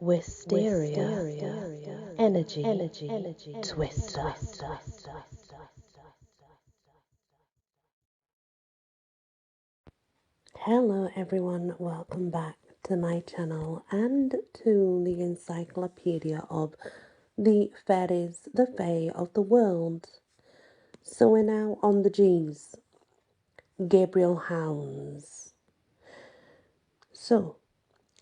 Wysteria, energy, twister. Hello everyone, welcome back to my channel and to the encyclopedia of the fairies, the fae of the world. So we're now on the G's, Gabriel Hounds. So,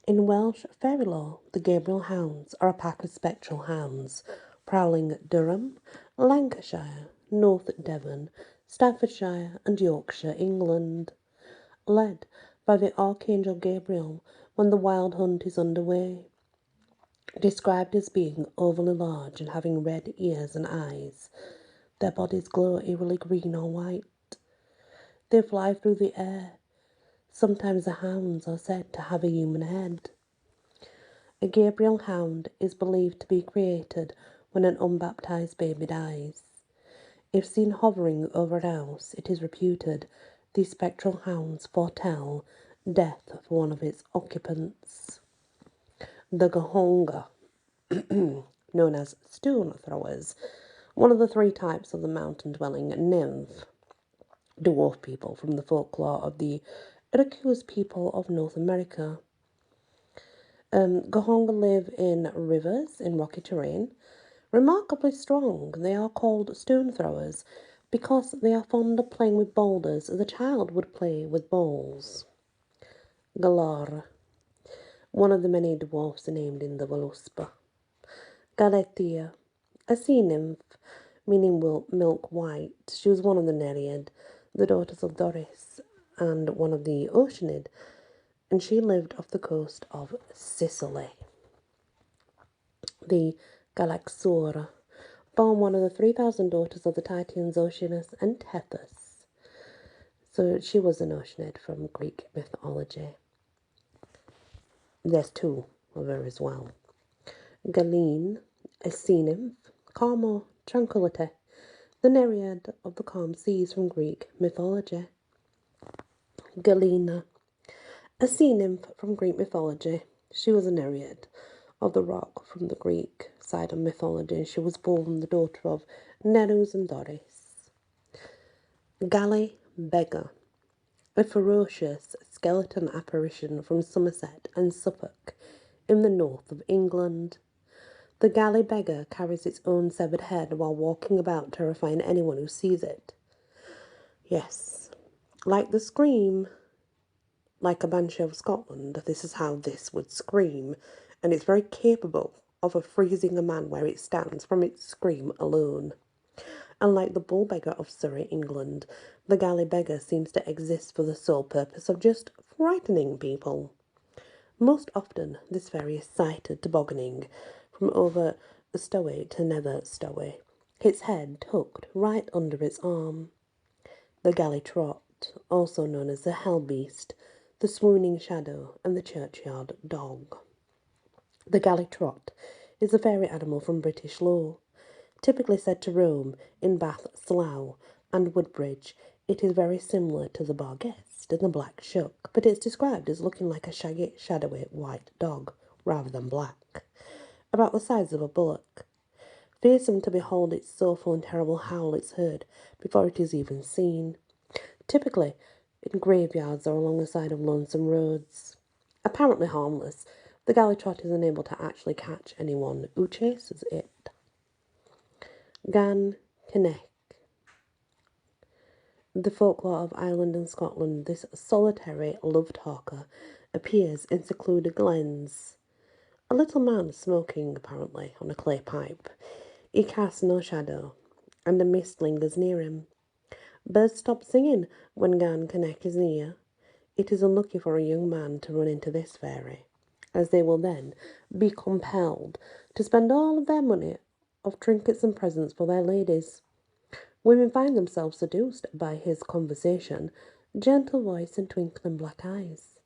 in Welsh fairy lore, the Gabriel Hounds are a pack of spectral hounds prowling Durham, Lancashire, North Devon, Staffordshire and Yorkshire, England, led by the Archangel Gabriel when the wild hunt is underway. Described as being overly large and having red ears and eyes, their bodies glow eerily green or white. They fly through the air. Sometimes the hounds are said to have a human head. A Gabriel hound is believed to be created when an unbaptized baby dies. If seen hovering over a house, it is reputed these spectral hounds foretell death for one of its occupants. The Gahonga, known as stone throwers, one of the three types of the mountain-dwelling nymph, dwarf people from the folklore of the Iroquois people of North America. Gahonga live in rivers in rocky terrain. Remarkably strong, they are called stone throwers because they are fond of playing with boulders as a child would play with balls. Galar, one of the many dwarfs named in the Voluspa. Galatea, a sea nymph, meaning milk white. She was one of the Nereid, the daughters of Doris, and one of the Oceanid, and she lived off the coast of Sicily. The Galaxora, born one of the 3,000 daughters of the Titans Oceanus and Tethys. So she was an Oceanid from Greek mythology. There's two of her as well. Galeen, a sea nymph, calm or tranquility, the Nereid of the calm seas from Greek mythology. Galena, a sea nymph from Greek mythology. She was a Nereid of the rock from the Greek side of mythology. She was born the daughter of Nereus and Doris. Galley Beggar, a ferocious skeleton apparition from Somerset and Suffolk in the north of England. The galley beggar carries its own severed head while walking about, terrifying anyone who sees it. Yes, like the scream, like a banshee of Scotland, this is how this would scream, and it's very capable of freezing a man where it stands from its scream alone. Unlike the bull beggar of Surrey, England, the galley beggar seems to exist for the sole purpose of just frightening people. Most often, this fairy is sighted tobogganing from over Stowey to Nether Stowey, its head tucked right under its arm. The galley trot, also known as the hell beast, the swooning shadow, and the churchyard dog. The galley trot is a fairy animal from British lore. Typically said to roam in Bath Slough and Woodbridge, it is very similar to the Barghest and the Black Shuck, but it's described as looking like a shaggy, shadowy white dog rather than black, about the size of a bullock. Fearsome to behold its soulful and terrible howl is heard before it is even seen, typically in graveyards or along the side of lonesome roads. Apparently harmless, the galley trot is unable to actually catch anyone who chases it. Gan Kinech. The folklore of Ireland and Scotland, this solitary love-talker appears in secluded glens. A little man smoking, apparently, on a clay pipe. He casts no shadow, and a mist lingers near him. Birds stop singing when Gan Kinech is near. It is unlucky for a young man to run into this fairy, as they will then be compelled to spend all of their money of trinkets and presents for their ladies. Women find themselves seduced by his conversation, gentle voice and twinkling black eyes.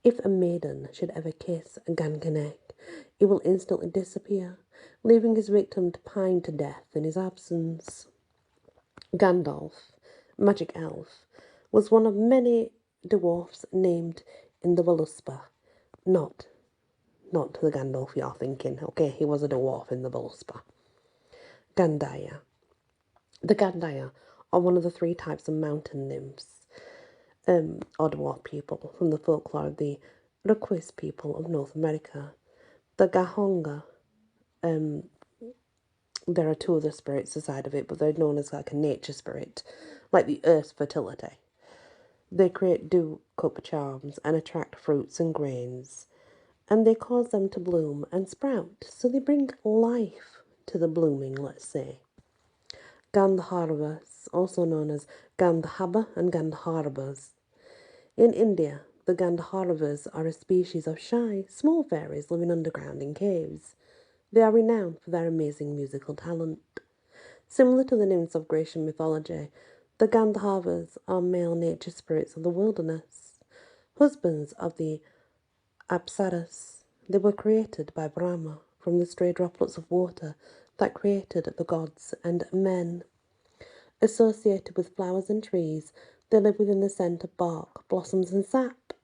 If a maiden should ever kiss Gan Kinech, it will instantly disappear, leaving his victim to pine to death in his absence. Gandalf, magic elf, was one of many dwarfs named in the Voluspa, not not the Gandalf you're thinking. Okay, he was a dwarf in the Völuspá. Gandaya. The Gandaya are one of the 3 types of mountain nymphs, or dwarf people, from the folklore of the Iroquois people of North America. The Gahonga, there are 2 other spirits aside of it, but they're known as like a nature spirit, like the earth's fertility. They create dew cup charms and attract fruits and grains, and they cause them to bloom and sprout, so they bring life to the blooming, let's say. Gandharvas, also known as Gandhaba and Gandharvas. In India, the Gandharvas are a species of shy, small fairies living underground in caves. They are renowned for their amazing musical talent. Similar to the nymphs of Grecian mythology, the Gandharvas are male nature spirits of the wilderness, husbands of the Apsaras. They were created by Brahma from the stray droplets of water that created the gods and men. Associated with flowers and trees, they live within the scent of bark, blossoms, and sap.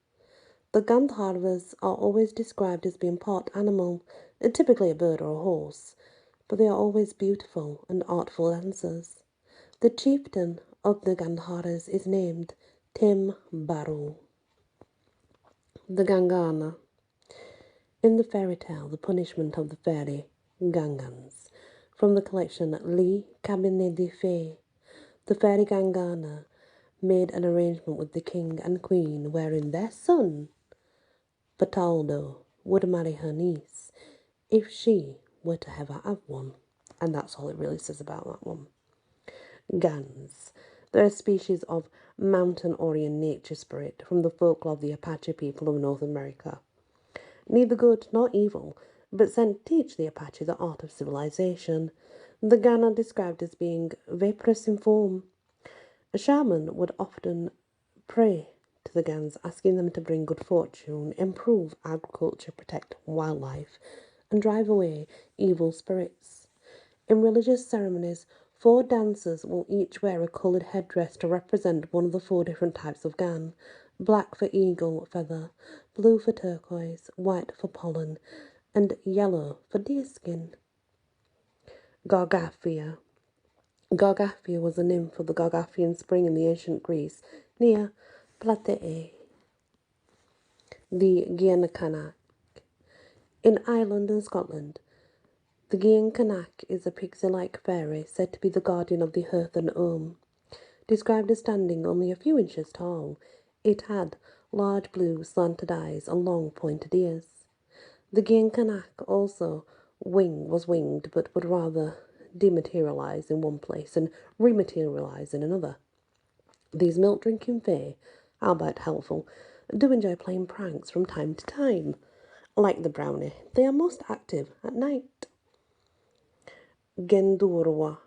The Gandharvas are always described as being part animal, typically a bird or a horse, but they are always beautiful and artful dancers. The chieftain of the Gandharas is named Tim Baru. The Gangana. In the fairy tale, The Punishment of the Fairy Gangans, from the collection Les Cabinets de Fées, the fairy Gangana made an arrangement with the king and queen wherein their son, Bataldo, would marry her niece if she were to ever have one. And that's all it really says about that one. Gans. They're a species of mountain Orient nature spirit from the folklore of the Apache people of North America. Neither good nor evil, but sent to teach the Apache the art of civilization. The Gan are described as being vaporous in form. A shaman would often pray to the Gans, asking them to bring good fortune, improve agriculture, protect wildlife, and drive away evil spirits. In religious ceremonies, 4 dancers will each wear a coloured headdress to represent one of the 4 different types of Gan: black for eagle feather, blue for turquoise, white for pollen, and yellow for deerskin. Gargaphia. Gargaphia was a nymph of the Gargaphian spring in the ancient Greece, near Plataea. The Giancanak. In Ireland and Scotland, the Giancanak is a pixie-like fairy said to be the guardian of the hearth and home. Described as standing only a few inches tall, it had large blue slanted eyes and long pointed ears. The Giancanak also was winged, but would rather dematerialise in one place and rematerialise in another. These milk-drinking fae, albeit helpful, do enjoy playing pranks from time to time. Like the brownie, they are most active at night. Gendurwa,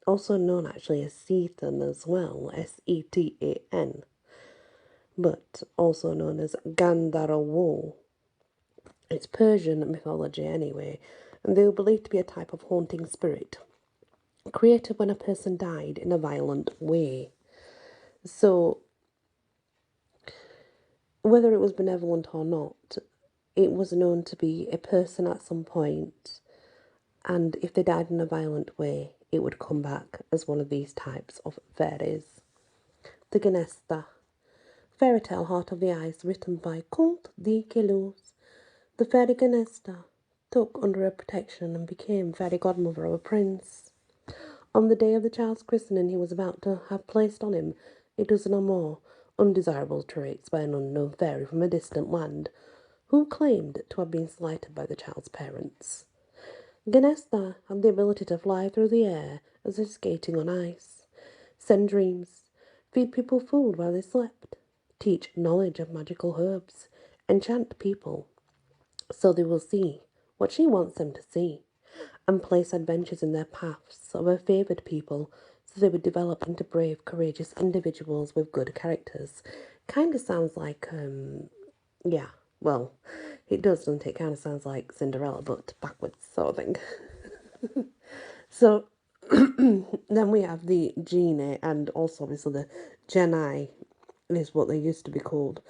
also known actually as Setan as well, Setan, but also known as Gandharawo. It's Persian mythology anyway, and they were believed to be a type of haunting spirit, created when a person died in a violent way. So, whether it was benevolent or not, it was known to be a person at some point, and if they died in a violent way, it would come back as one of these types of fairies. The Genesta. Fairy tale Heart of the Ice, written by Comte de Queluz. The fairy Genesta took under her protection and became fairy godmother of a prince. On the day of the child's christening, he was about to have placed on him a dozen or more undesirable traits by an unknown fairy from a distant land, who claimed to have been slighted by the child's parents. Genesta had the ability to fly through the air as if skating on ice, send dreams, feed people food while they slept, teach knowledge of magical herbs, enchant people so they will see what she wants them to see, and place adventures in their paths of her favoured people so they would develop into brave, courageous individuals with good characters. Kind of sounds like, yeah, well, it does, doesn't it? Kind of sounds like Cinderella, but backwards sort of thing. So, then we have the genie, and also obviously the genii is what they used to be called,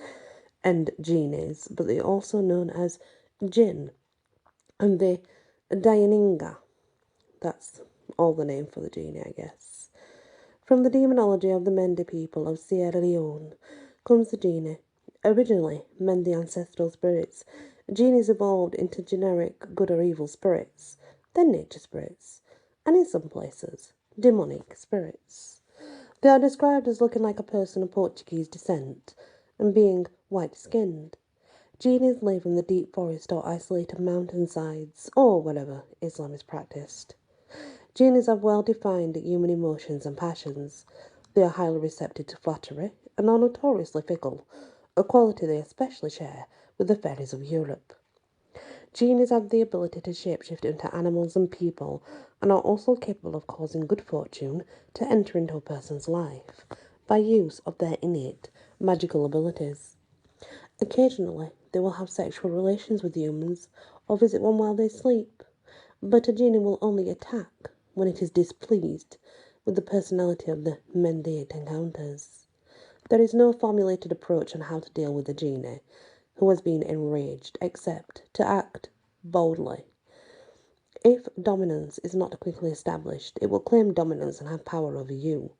and genies, but they're also known as jinn, and the Dianinga. That's all the name for the genie, I guess. From the demonology of the Mende people of Sierra Leone comes the genie. Originally, meant the ancestral spirits. Genies evolved into generic good or evil spirits, then nature spirits, and in some places, demonic spirits. They are described as looking like a person of Portuguese descent and being white-skinned. Genies live in the deep forest or isolated mountainsides, or wherever Islam is practiced. Genies have well-defined human emotions and passions. They are highly receptive to flattery and are notoriously fickle, a quality they especially share with the fairies of Europe. Genies have the ability to shapeshift into animals and people and are also capable of causing good fortune to enter into a person's life by use of their innate magical abilities. Occasionally, they will have sexual relations with humans or visit one while they sleep, but a genie will only attack when it is displeased with the personality of the men they it encounters. There is no formulated approach on how to deal with a genie who has been enraged, except to act boldly. If dominance is not quickly established, it will claim dominance and have power over you.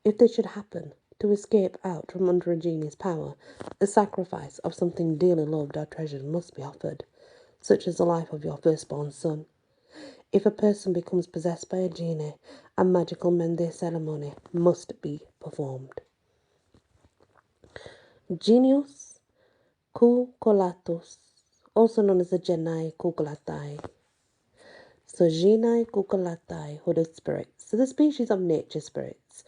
If this should happen, to escape out from under a genie's power, a sacrifice of something dearly loved or treasured must be offered, such as the life of your firstborn son. If a person becomes possessed by a genie, a magical Mende ceremony must be performed. Genius cucullatus, also known as the Genii cucullatae. So Genii cucullatae, hooded spirits, so the species of nature spirits,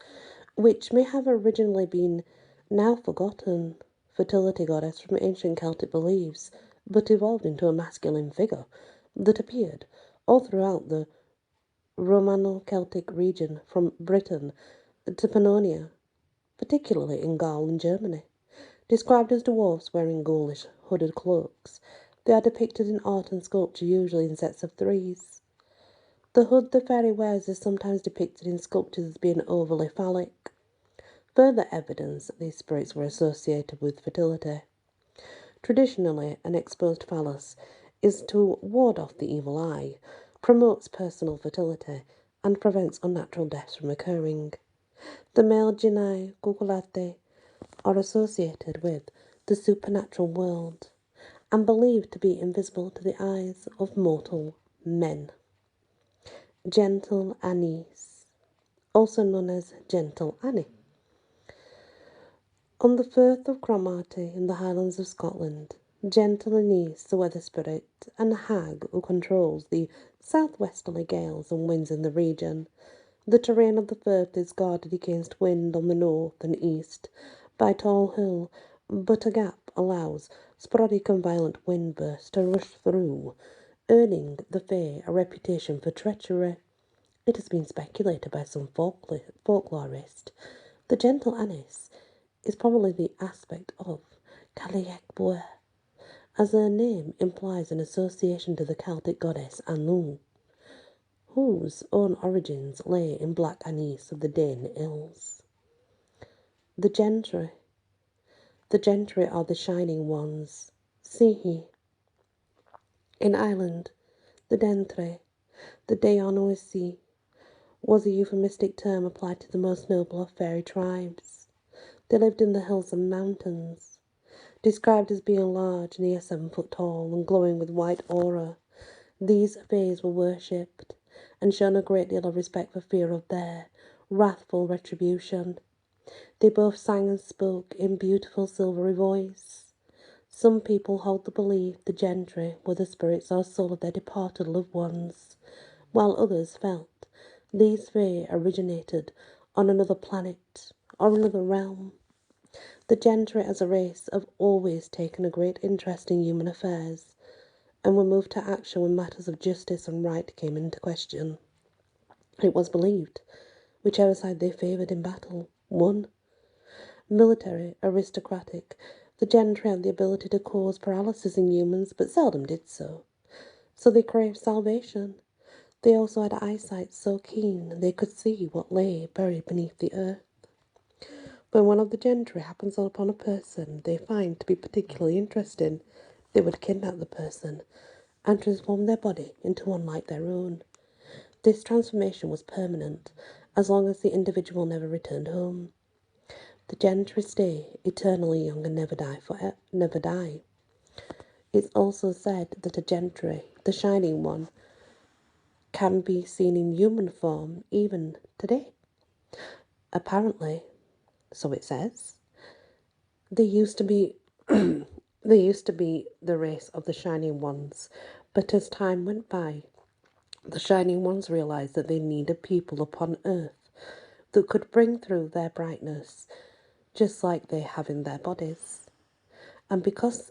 which may have originally been now forgotten fertility goddess from ancient Celtic beliefs, but evolved into a masculine figure that appeared all throughout the Romano-Celtic region from Britain to Pannonia, particularly in Gaul and Germany. Described as dwarfs wearing ghoulish hooded cloaks, they are depicted in art and sculpture usually in sets of threes. The hood the fairy wears is sometimes depicted in sculptures as being overly phallic, further evidence that these spirits were associated with fertility. Traditionally, an exposed phallus is to ward off the evil eye, promotes personal fertility, and prevents unnatural deaths from occurring. The male genii cucullatae are associated with the supernatural world and believed to be invisible to the eyes of mortal men. Gentle Anise, also known as Gentle Annie. On the Firth of Cromarty in the Highlands of Scotland, Gentle Anise, the weather spirit, and hag who controls the southwesterly gales and winds in the region. The terrain of the firth is guarded against wind on the north and east by a tall hill, but a gap allows sporadic and violent wind bursts to rush through, earning the fae a reputation for treachery. It has been speculated by some folklorists the gentle Anise is probably the aspect of Cailleach, as her name implies an association to the Celtic goddess Anu, whose own origins lay in black anise of the Dane Hills. The gentry. The gentry are the shining ones. Sihi. In Ireland, the dentre, the Daonoisi, was a euphemistic term applied to the most noble of fairy tribes. They lived in the hills and mountains, described as being large, near 7 foot tall, and glowing with white aura. These fays were worshipped and shown a great deal of respect for fear of their wrathful retribution. They both sang and spoke in beautiful silvery voice. Some people hold the belief the gentry were the spirits or soul of their departed loved ones, while others felt these fae originated on another planet or another realm. The gentry as a race have always taken a great interest in human affairs and were moved to action when matters of justice and right came into question. It was believed whichever side they favoured in battle won. Military, aristocratic, the gentry had the ability to cause paralysis in humans, but seldom did so. So they craved salvation. They also had eyesight so keen they could see what lay buried beneath the earth. When one of the gentry happens upon a person they find to be particularly interesting, They would kidnap the person and transform their body into one like their own. This transformation was permanent, as long as the individual never returned home. The gentry stay eternally young and never die. It's also said that a gentry, the shining one, can be seen in human form even today. Apparently, so it says, they used to be the race of the shining ones, but as time went by, the shining ones realized that they needed people upon earth that could bring through their brightness, just like they have in their bodies. And because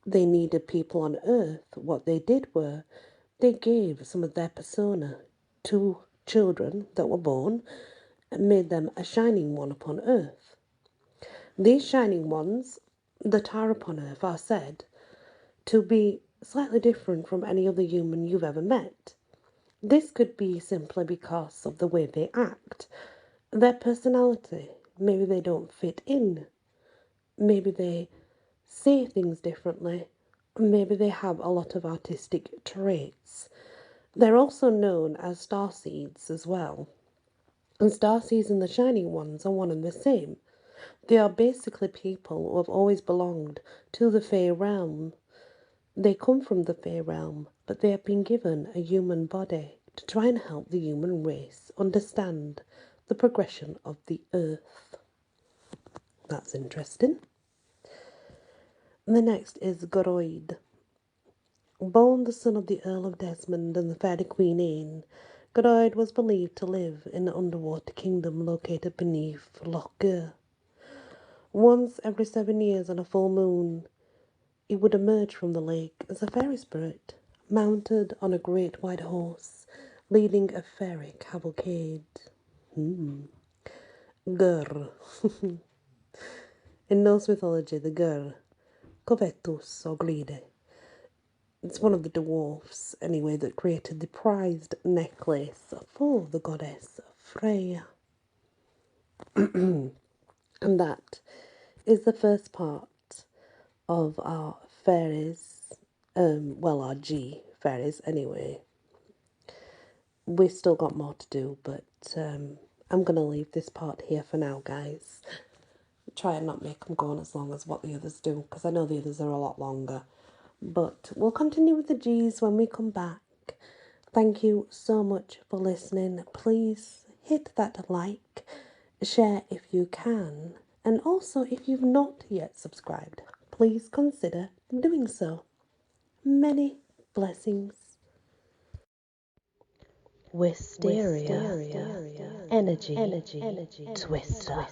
they needed people on earth, what they did were they gave some of their persona to children that were born and made them a shining one upon earth. These shining ones that are upon earth are said to be slightly different from any other human you've ever met. This could be simply because of the way they act, their personality. Maybe they don't fit in. Maybe they say things differently. Maybe they have a lot of artistic traits. They're also known as starseeds as well. And starseeds and the shining ones are one and the same. They are basically people who have always belonged to the Fae realm. They come from the Fae realm, but they have been given a human body to try and help the human race understand the progression of the earth. That's interesting. And the next is Goroid. Born the son of the Earl of Desmond and the Fair Queen Anne, Goroid was believed to live in an underwater kingdom located beneath Loch Gur. Once every 7 years on a full moon, he would emerge from the lake as a fairy spirit, mounted on a great white horse, leading a fairy cavalcade. Gur. In Norse mythology, the Gur, Covetus or Gride, it's one of the dwarfs, anyway, that created the prized necklace for the goddess Freya. And that is the first part of our fairies, our G fairies anyway. We've still got more to do, but I'm going to leave this part here for now, guys. Try and not make them go on as long as what the others do, because I know the others are a lot longer. But we'll continue with the G's when we come back. Thank you so much for listening. Please hit that like, share if you can, and also if you've not yet subscribed, please consider doing so. Many blessings. Wysteria, energy, twister.